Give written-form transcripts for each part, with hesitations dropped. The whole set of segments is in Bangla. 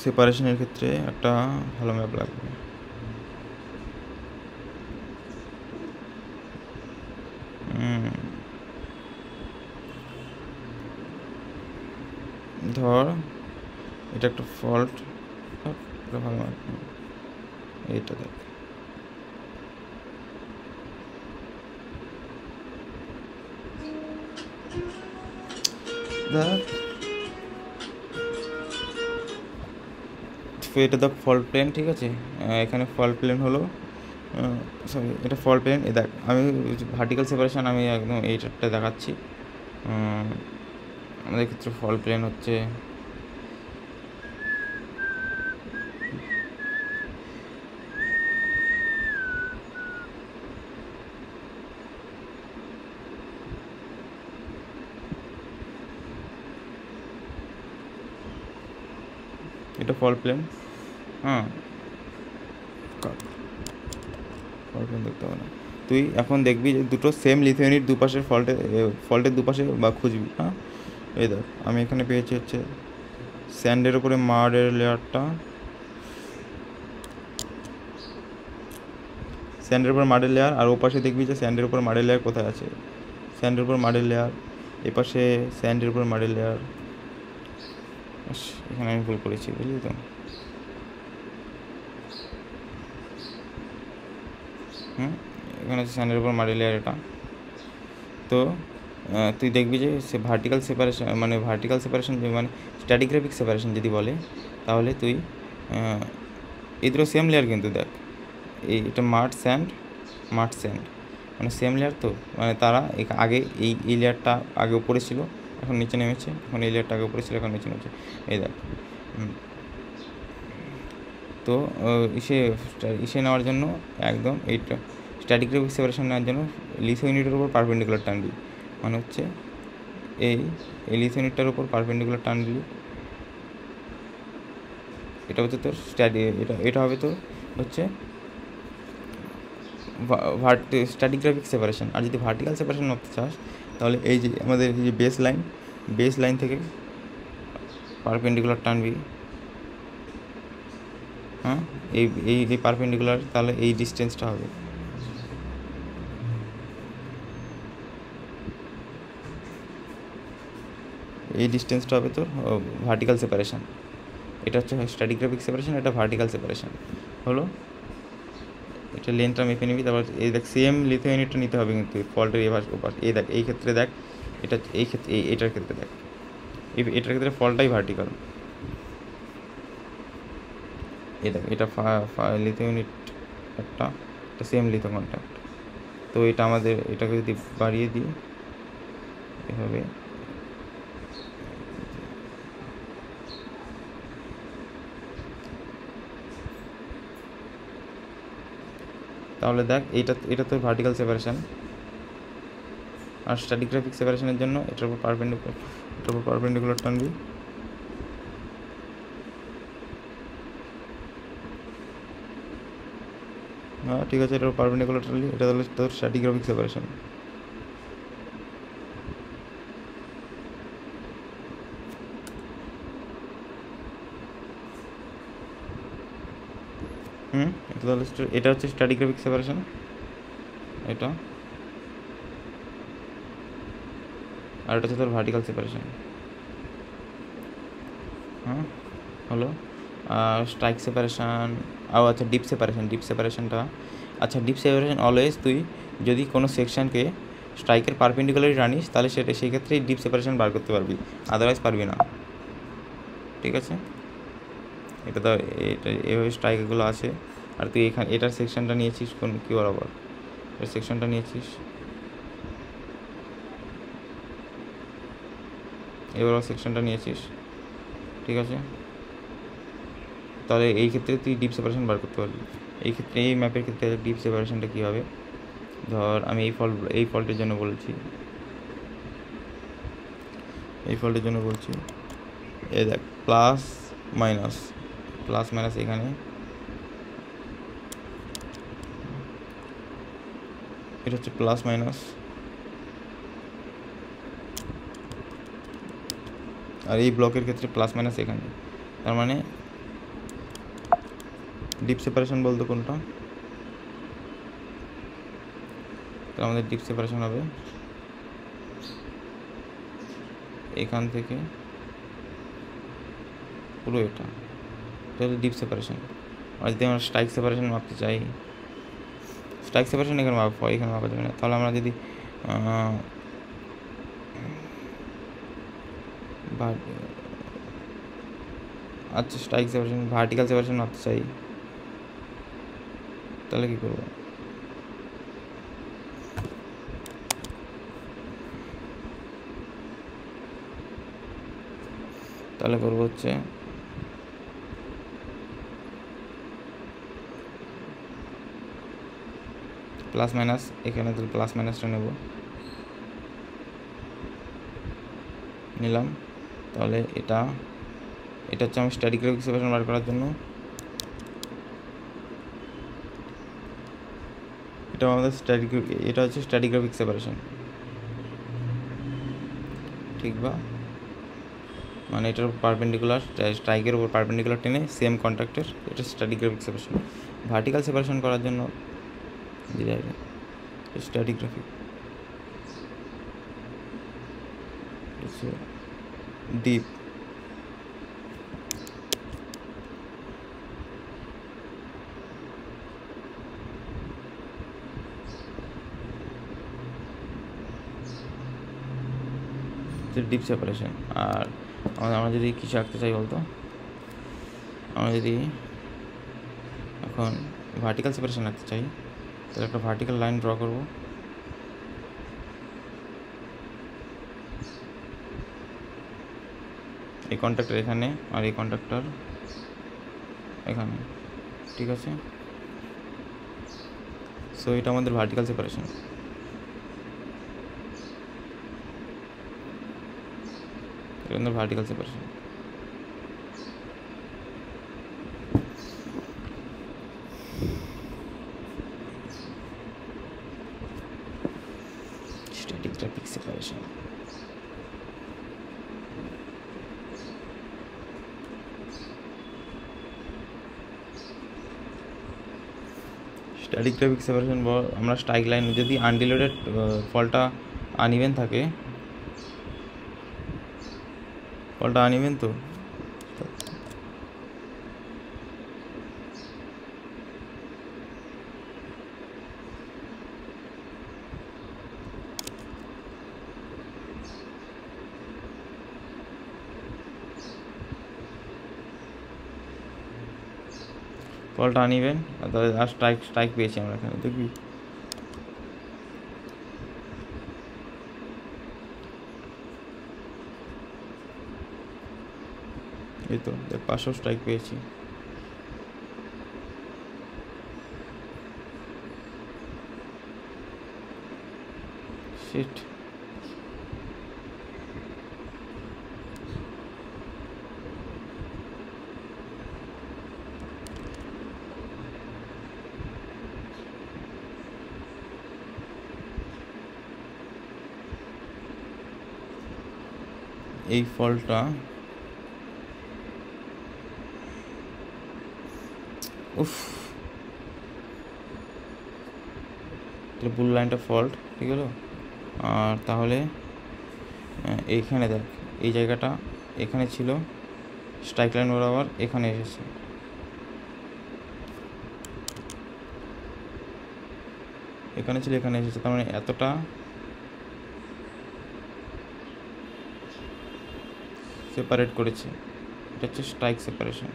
সেপারেশনের ক্ষেত্রে একটা ভালো ম্যাপ লাগবে। ধর এটা একটা ফল্ট, ভালো ম্যাপ, এইটা দেখ। এটা দেখ ফল্ট প্লেন, ঠিক আছে। এখানে ফল্ট প্লেন হলো, সরি এটা ফল্ট প্লেন। এ দেখ আমি ভার্টিক্যাল সেপারেশন আমি একদম এই চারটা দেখাচ্ছি। আমাদের ক্ষেত্রে ফল্ট প্লেন হচ্ছে এটা ফল্ট প্লেন। ফল্ট প্লেন দেখতে হবে না, তুই এখন দেখবি যে দুটো সেম লিথো ইউনিট দুপাশের ফল্টের দুপাশে বা খুঁজবি। এই দেখ আমি এখানে পেয়েছি হচ্ছে স্যান্ডের উপরে মার্ডের লেয়ারটা, স্যান্ডের উপর মার্ডের লেয়ার, আর ওপাশে দেখবি যে স্যান্ডের উপর মার্ডের লেয়ার কোথায় আছে। স্যান্ডের উপর মার্ডের লেয়ার, এপাশে স্যান্ডের উপর মার্ডের লেয়ার। এখানে আমি ভুল করেছি, বুঝলি তো। এখানে হচ্ছে স্যান্ডের উপর মার্ডের লেয়ার এটা। তো তুই দেখবি যে সে ভার্টিক্যাল সেপারেশন মানে স্ট্যাটিগ্রাফিক সেপারেশন যদি বলে, তাহলে তুই এই দুটো সেম লেয়ার কিন্তু দেখ, এটা মার্ড স্যান্ড মানে সেম লেয়ার। তো মানে তারা আগে এই লেয়ারটা আগে উপরে ছিল, এখন নিচে নেমেছে, এখন এই লেয়ারটা আগে উপরে ছিল, এখন নিচে নেমেছে। এই দেখ। তো ইসে নেওয়ার জন্য একদম এইটা স্ট্যাটিগ্রাফিক সেপারেশন নেওয়ার জন্য লিথো ইউনিটের উপর পারপেন্ডিকুলার টানবি, মানে হচ্ছে এই লিথো ইউনিটটার উপর পারপেন্ডিকুলার টানবি। এটা হচ্ছে তোর এটা হবে তোর হচ্ছে স্ট্যাটিগ্রাফিক সেপারেশন। আর যদি ভার্টিক্যাল সেপারেশন করতে চাস, তাহলে এই যে আমাদের এই যে বেস লাইন থেকে পারপেন্ডিকুলার টানবি। এই পারপেন্ডিকুলার, তাহলে এই ডিস্টেন্সটা হবে, এই ডিস্টেন্সটা হবে তোর ভার্টিক্যাল সেপারেশন। এটা হচ্ছে স্ট্যাটিগ্রাফিক সেপারেশন, এটা ভার্টিক্যাল সেপারেশন হলো। এটা লেনটা মেপে নিবি, তারপর এই দেখ সেম লিথো ইউনিটটা নিতে হবে কিন্তু ফল্টের ওপাশ। এই দেখ এই ক্ষেত্রে দেখ, এই ক্ষেত্রে এটার ক্ষেত্রে দেখ, এটার ক্ষেত্রে ফল্টটাই ভার্টিক্যাল। এই দেখ এটা লিথো ইউনিট একটা সেম লিথো কন্ট্যাক্ট। তো এটা আমাদের এটাকে যদি বাড়িয়ে দিই এভাবে, তাহলে দেখ এটা তো ভার্টিক্যাল সেপারেশন। আর স্ট্যাটিগ্রাফিক সেপারেশনের জন্য এটার উপর পারপেন্ডিকুলার টানবি। ঠিক আছে, এটার পারপেন্ডিকুলার টানলি, এটা তাহলে তোর স্ট্যাটিগ্রাফিক সেপারেশন। এটা তাহলে এটা হচ্ছে স্ট্যাটিগ্রাফিক সেপারেশন এটা, আর এটা হচ্ছে তোর ভার্টিক্যাল সেপারেশন। হলো। স্ট্রাইক সেপারেশন, আচ্ছা ডিপ সেপারেশনটা, আচ্ছা ডিপ সেপারেশন অলওয়েজ তুই যদি কোনো সেকশানকে স্ট্রাইকের পারপেন্ডিকুলারই টানিস, তাহলে সেই ক্ষেত্রে ডিপ সেপারেশন বার করতে পারবি, আদারওয়াইজ পারবি না, ঠিক আছে। এটা তো এভাবে স্ট্রাইকগুলো আছে। আর তুই এটার সেকশনটা নিয়েছিস কী বরাবর, এর সেকশনটা নিয়েছিস এবার সেকশনটা নিয়েছিস, ঠিক আছে। তাহলে এই ক্ষেত্রে তুই ডিপ সেপারেশন বার করতে পারবি। এই ক্ষেত্রে এই ম্যাপের ক্ষেত্রে ডিপ সেপারেশনটা কী হবে, ধর আমি এই ফল্টের জন্য বলছি, এই দেখ প্লাস মাইনাস এখানে, এটা হচ্ছে প্লাস মাইনাস, আর এই ব্লকের ক্ষেত্রে প্লাস মাইনাস এখানে। তার মানে ডিপ সেপারেশন বলতো কোনটা? তো আমাদের ডিপ সেপারেশন হবে এখান থেকে পুরো এটা হচ্ছে ডিপ সেপারেশন। আর যদি আমরা স্ট্রাইক সেপারেশন মাপতে চাই, স্ট্রাইক সেপারেশন এখানে মাপা যাবে না। তাহলে আমরা যদি আচ্ছা স্ট্রাইক সেপারেশন ভার্টিক্যাল সেপারেশন মাপতে চাই, তাহলে কী করবো? তাহলে করবো হচ্ছে প্লাস মাইনাস, এখানে তাহলে প্লাস মাইনাসটা নিলাম। তাহলে এটা হচ্ছে আমি স্ট্যাটিগ্রাফিক সেপারেশন বার করার জন্য, এটা আমাদের এটা হচ্ছে স্ট্যাটিগ্রাফিক সেপারেশন, ঠিক বা মানে এটার পারপেন্ডিকুলার স্ট্রাইকের উপর পারপেন্ডিকুলার টেনে সেম কন্ট্যাক্টের, এটা স্ট্যাটিগ্রাফিক সেপারেশন। ভার্টিক্যাল সেপারেশন করার জন্য স্ট্যাটিগ্রাফিক ডিপ ডিপ সেপারেশন। আর আমরা যদি কিছু আঁকতে চাই বলতো, আমরা যদি এখন ভার্টিক্যাল সেপারেশন আঁকতে চাই, তাহলে একটা ভার্টিক্যাল লাইন ড্র করব। এই কন্ট্যাক্টর এখানে আর এই কন্ট্যাক্টর এখানে, ঠিক আছে? সো এটা আমাদের vertical separation. Vertical separation stratigraphic separation. Stratigraphic separation আমরা স্ট্রাইক লাইন যদি আনডিলোডেড ফলটা আনইভেন থাকে, ফলটা আনইভেন তো ফলটা আনইভেন, আর স্ট্রাইক পেয়েছি আমরা এখানে, দেখবি? এই তো দেখ, 500 স্ট্রাইক পেয়েছি। শিট, এই ফলটা বুল লাইনটা ফল্ট, ঠিক হলো। আর তাহলে এইখানে দেখ, এই জায়গাটা এখানে ছিল, স্ট্রাইক লাইন বরাবর এখানে এসেছে, এখানে ছিল এখানে এসেছে, তার মানে এতটা সেপারেট করেছে। এটা হচ্ছে স্ট্রাইক সেপারেশন।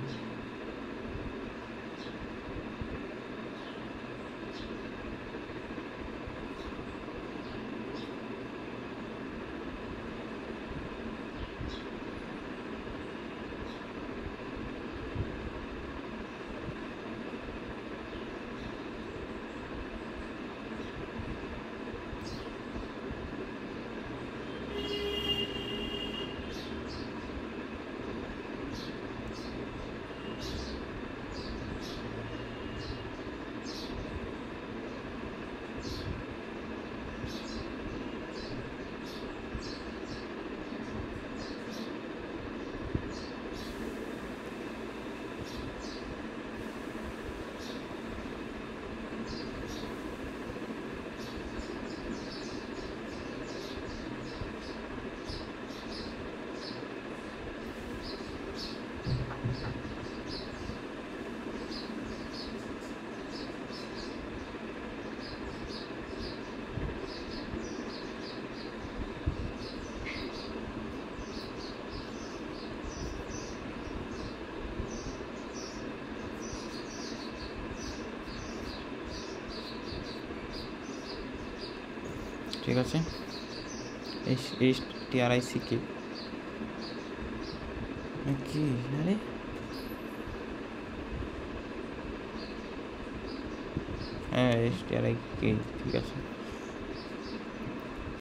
ঠিক আছে, STRICK কি, আরে হ্যাঁ STRIK, ঠিক আছে।